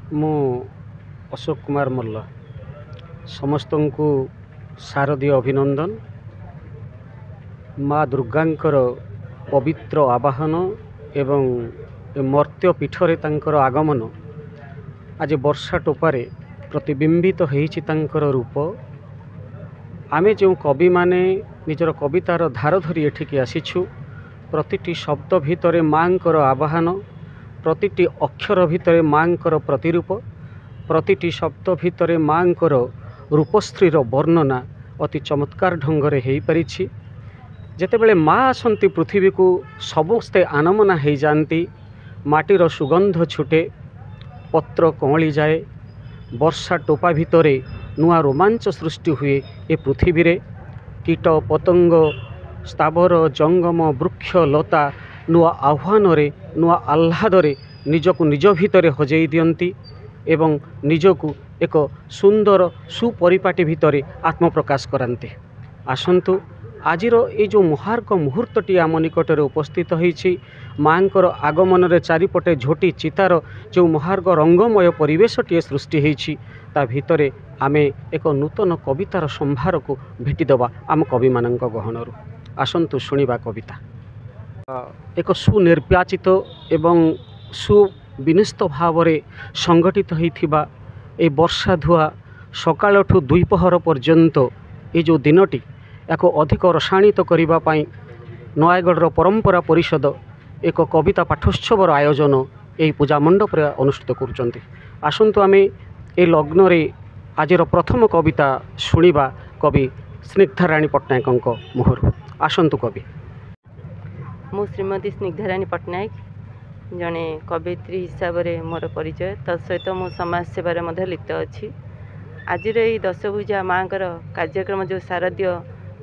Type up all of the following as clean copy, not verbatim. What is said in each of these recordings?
मु अशोक कुमार मल्ल समस्त को शारदीय अभिनंदन। माँ दुर्गांकर पवित्र आवाहन एवं मर्त्य पीठरे तांकर आगमन आज वर्षा टोपारे प्रतिबिंबित होइछि तांकर रूप। आमे जो कवि माने निजर कवितार धार धरी एठिकी आसीछु, प्रतिटी शब्द भितरे माँकर आवाहन, प्रतिटी अक्षर भितरे माँकर प्रतिरूप, प्रतिटी शब्द भितरे माँकर रूपश्रीर वर्णना अति चमत्कार ढंगरे हेई परिछि। जेतेबेले माँ आसंती पृथ्वी को समस्ते आनमना हो जाती, माटीर सुगंध छुटे, पत्र कँली जाए, वर्षा टोपा भितरे नुआ रोमांच सृष्टि हुए। ए पृथ्वी रे कीट पतंग स्थावर जंगम वृक्ष लता नुआ आह्वान रे नुआ आह्लाद रे निजको निज भितरे हजई दियंती एवं निजको एक सुंदर सुपरिपाटी भितरे आत्मप्रकाश करांती। आसंतु आजिर ये जो महार्घ मुहूर्तटी आम निकटरे उपस्थित होइछि, माँकर आगमन रे चारिपटे झोटी चितार जो महार्घ रंगमय परिवेशटी सृष्टि होइछि, ता भितरे आमे एक नूतन कवितार संभार को भेटिदेवा आम कवि मानक गहणरू। आसंतु शुणिबा कविता। एक सुनिर्वाचित एवं सुविन्यस्त भाव रे संगठित होइथिबा ए वर्षा धुआ सकाळठू दुईपहर पर्यंत ये जो दिनटी याको अधिक रसायनित करबा पई नयागढ़ परंपरा परिषद एक कविता पाठोत्सवर आयोजन यही पूजा मंडप रे अनुष्ठित करुचंती। आसंतु आमे ए लग्न रे आजिर प्रथम कविता शुणिबा कवि स्निग्धाराणी पट्टनायक मुहर। आसंतु कवि। मु श्रीमती स्निग्धाराणी पट्टनायक जड़े कवित्री हिसाब से मोर परिचय, तत्सहित मु समाज सेवार लिप्त अच्छी। आज 10 पूजा माँ कार्यक्रम जो शारदीय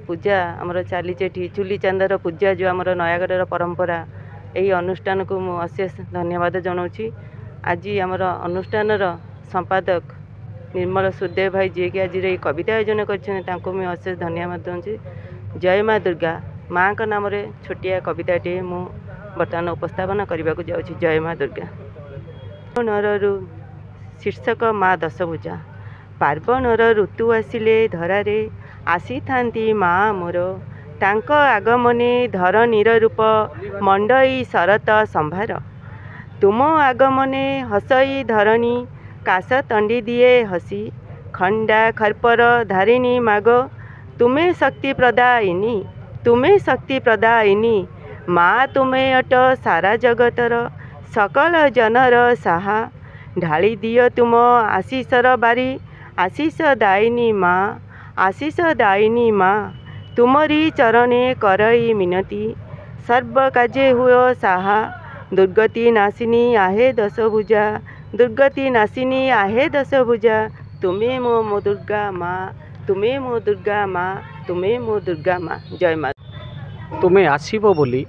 पूजा आमर चली चुली चांदार पूजा जो आमर नयागढ़ परंपरा, यही अनुष्ठान को मु अशेष धन्यवाद जनाऊँगी। आज आमर अनुष्ठान संपादक निर्मल सुदेव भाई जी कि आज ये कविता आयोजन कर अशेष धन्यवाद दूँगी। जय माँ दुर्गा माँ का नाम रे छोटिया कविताटे मु बर्तमान उपस्थापन करने को जाऊँगी। जय माँ दुर्गा। नरु शीर्षक माँ दशभुजा। पार्वणर ऋतु आसिले धरारे आसी थांती माँ मोर, तांक आगमने धरणीर रूप मंडई शरत संभार। तुम आगमने हसई धरणी काश तंडी दिए हसी, खंडा खरपर धारिणी माग तुम्हें शक्ति प्रदायिनी, तुम्हें शक्ति प्रदायिनी। माँ तुम्हें अट सारा जगतर सकल जनर साहा, ढाली दियो तुम आशीषर बारी आशीष दायिनी माँ, आशीष दायिनी माँ। तुमरी चरणे करई मिनती सर्व काजे हुओ साहा, दुर्गति नाशिनी आहे दशभुजा, दुर्गति नाशिनी आहे दशभुजा। तुम्हें मो दुर्गा माँ, तुम्हें मो दुर्गा माँ, तुम्हें मो दुर्गा माँ। जय माँ। तुम्हें आसीबो बोली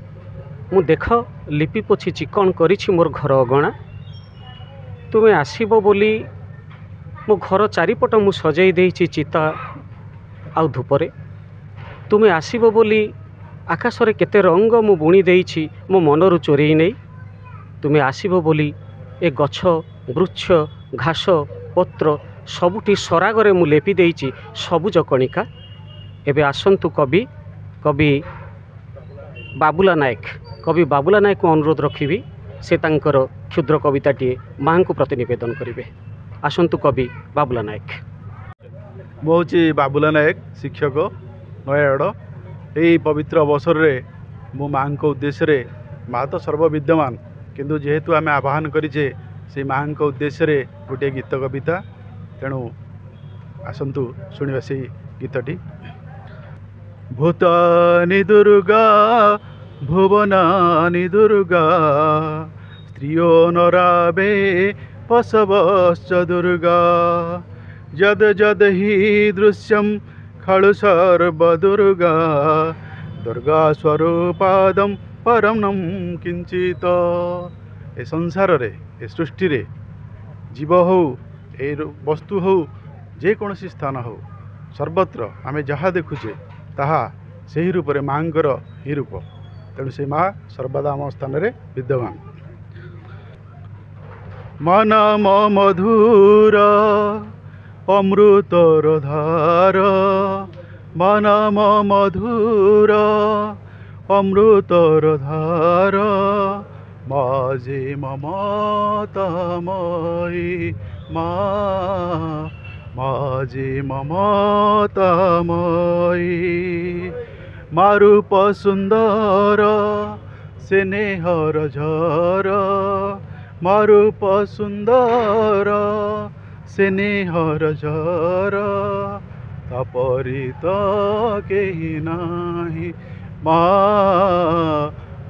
मु देख लिपि पोछि चिकन करिछि मोर घर अगणा। तुम्हें आसीबो बोली मो घर चारिपट मु सजाई देइछि चिता आउ धूपरे। तुम्हें आसीबो बोली आकाशरे केते रंग मु बुणी देइछि मो मनरु चोरेई नै। तुम्हें आसीबो बोली ए गछ वृक्ष घास पत्र सबुठी सरागरे मु लेपि देइछि सबुज कणिका। एबे आसंतु कवि कवि बाबुला नायक, कवि बाबुला नायक को अनुरोध रखिबी से तांकर क्षुद्र कविताटी माँ को प्रतिनिवेदन करेंगे। आसंतु कवि बाबुला नायक। मुझे बाबुला नायक शिक्षक नयागढ़। यही पवित्र अवसर रे मो माँ को उद्देश्य रे, माँ तो सर्वविद्यमान किंतु जेहेतु आम आह्वान करें से माँ को उद्देश्य रे गोटे गीत कविता, तेणु आसंतु शुणा से गीतटी। भूतानि दुर्गा भुवनानि दुर्गा, स्त्रियो नरावे पशवश्च दुर्गा। जद जद ही दृश्यम खलु सर्वदुर्गा, दुर्गा स्वरूपादम परमं किंचित। ए संसार रे ए सृष्टि रे जीव हो ए वस्तु हो जेकोसी स्थान हो सर्वत्र आमे जहाँ देखुचे ताहा सही रूप रे माँकर ही रूप, तेणु से माँ सर्वदा आम स्थान रे विद्यमान। मन मधुर अमृतर धार मन मधुर अमृतर धार माझे ममतामयी माझे ममतामयी मारूप सुंदर स्नेहर झर मारूप सुंदर स्नेहर झर तपरित केही नाही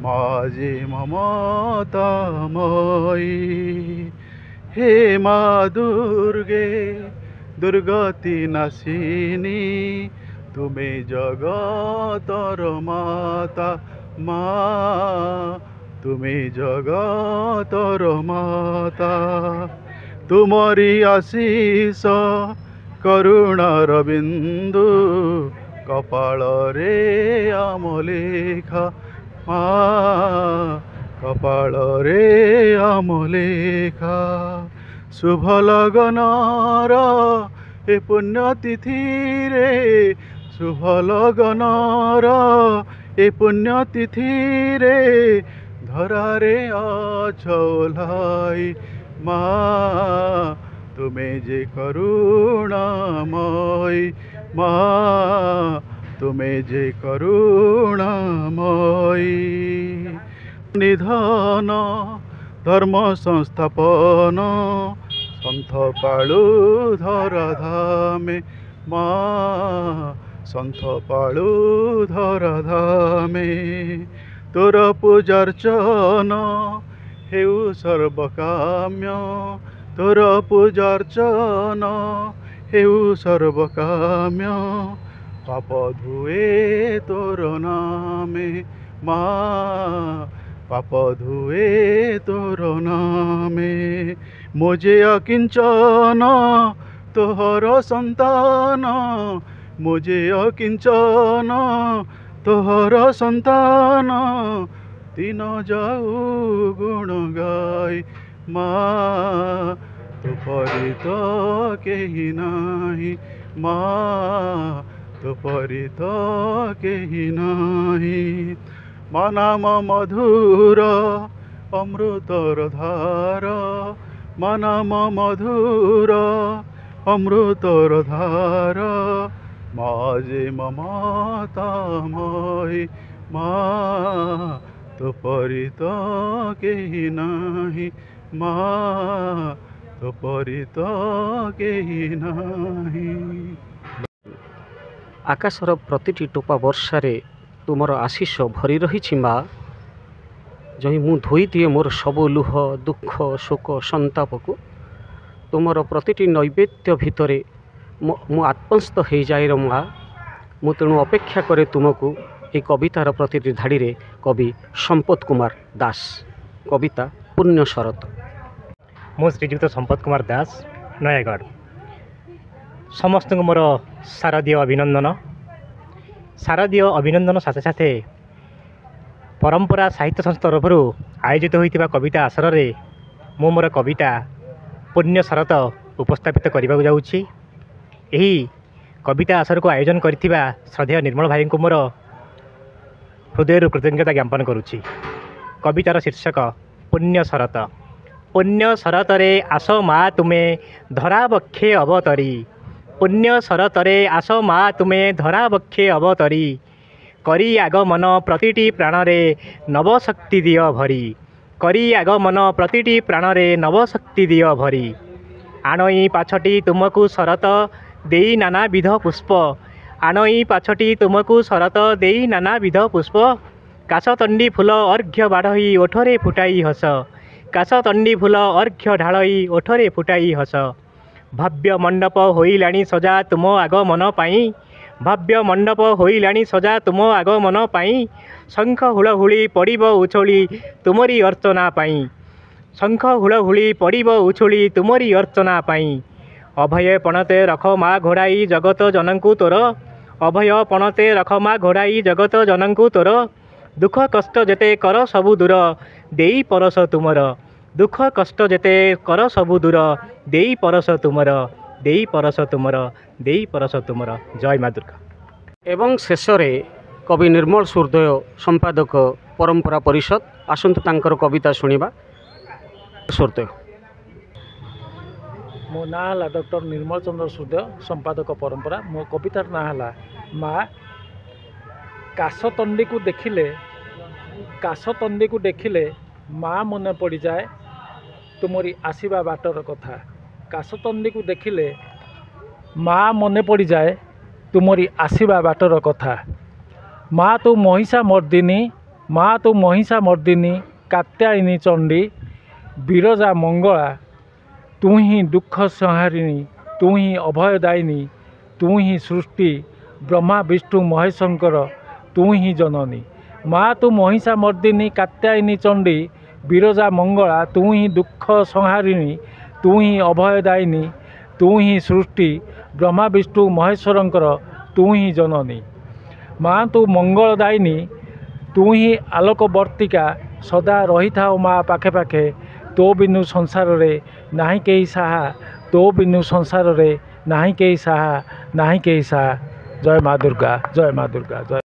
माझे ममतामयी हे मा दुर्गे दुर्गति नाशिनी तुमे जगतर माता तुमे जगतर माता तुमरी आशीष करुणार बिंदु कपाल रे आमलेखा कपाल रे आमलेखा शुभ लगनार ए पुण्यतिथि रे शुभ लगनार ए पुण्यतिथि रे धरा रे अछोलाई तुमे जे करुणामयी तुमे जे करुणामयी निधन धर्म संस्थापन सन्थ पालुधर धामे सन्थ पालुधर धामे तोर पूजार्चन हेउ सर्वकाम्य तोर पूजार्चन हेउ सर्वकाम्य पाप धुए तोर नामे पाप धुए तोर नामे मुझे अकिंचन तोहर संतान मुझे अकिंचन तोहर संतान दिन जाऊ गुण गाई तु परि तो केही नाही तु परि तो केही नाही मनाम मधुर अमृतर धार मनाम मधुर अमृतर धार माझे ममतामयी तु परि तो केही नाही तु परि तो केही नाही आकाशर प्रतिटी टोपा वर्षारे तुमर आशीष भरी रही माँ जही मु धोई दिए मोर सबु लुह दुख शोक संताप को तुमर प्रतिटी नैवेद्य भितरे मु आत्मस्थ हो जाए माँ मु तेणु अपेक्षा करे तुमको ये कवितार प्रतिटी धाड़ी रे कवि संपत कुमार दास कविता पुण्य शरत मो श्रीजुक्त संपत कुमार दास नयागढ़ समस्त को मोर शारदीय अभिनंदन साथे साथे परंपरा साहित्य संस्था तरफ आयोजित होता कविता आसर रे मो मोर कविता पुण्य शरत उपस्थापित करने जाऊँगी यही कविता आसर को आयोजन करथिबा श्रद्धेय निर्मल भाई को मोर हृदय कृतज्ञता ज्ञापन करुच्ची। कवितार शीर्षक पुण्य शरत रे आस माँ तुमे धरा बक्षे अवतरी पुण्य शरत रे आस माँ तुमे धरा बक्षे अवतरी करी आगमन प्रतिटी प्राण रे नवशक्ति दिय भरी करी आगमन प्रतिटी प्राण रे नवशक्ति दिय भरी आणई पाछटी तुमको शरत देई नानाविध पुष्प आणई पाछटी तुमको शरत देई नानाविध पुष्प काशतंडी फूल अर्घ्य बाढ़ई ओठरे फुटाई हस काशतंडी फूल अर्घ्य ढालई ओठरे फुटाई हस भव्य मंडप होइलाणी सजा तुम आगमन पाई भव्य मंडप होइलाणी सजा तुम आगमन पाई शंख हुलहुली पड़िब उछोली तुमरी अर्चना पाई शंख हुलहुली पड़िब उछोली तुमरी अर्चना पाई अभय पणते रख माँ घोड़ाई जगत जनकु तोर अभय पणते रख माँ घोड़ाई जगत जनकु तोर दुख कष्ट जेते कर सबु दूर देई परस तुमर दुख कष्ट जेते कर सबु दूर देई परस तुमर देई परस तुमर देई परस तुमर जय माँ दुर्गा। एवं शेष कवि निर्मल सूर्योदय संपादक परंपरा परिषद आसतु तांकर कविता शुणा। सूर्योदय मो ना है डॉक्टर निर्मल चंद्र सूर्य संपादक परंपरा। मो कवितार ना है माँ काशतंडी को देखिले माँ मन पड़ जाए तुमरी आसवा बाटर कथा। काशतंडी को देखिले माँ मन पड़ जाए तुमरी आसवा बाटर कथा। माँ तू महिषा मर्दिनी माँ तू महिषा मर्दिनी कात्यायनी चंडी बिरजा मंगला तू ही दुख संहारिणी तू ही अभयदायिनी तू ही सृष्टि ब्रह्मा विष्णु महेशंकर तू ही जननी। माँ तू महिषा मर्दिनी कात्यायनी चंडी बिरजा मंगला तू ही दुख संहारिणी तू ही अभयदायिनी तू ही सृष्टि ब्रह्मा विष्णु महेश्वरंकर तू ही जननी। माँ तू मंगलदायिनी तू ही आलोकवर्तिका सदा रही था माँ पाखे पाखे तो बिनु संसार रे नाही केही साहा तो बिनु संसार रे नाही केही साहा नाही केही साहा। जय माँ दुर्गा जय माँ दुर्गा जय।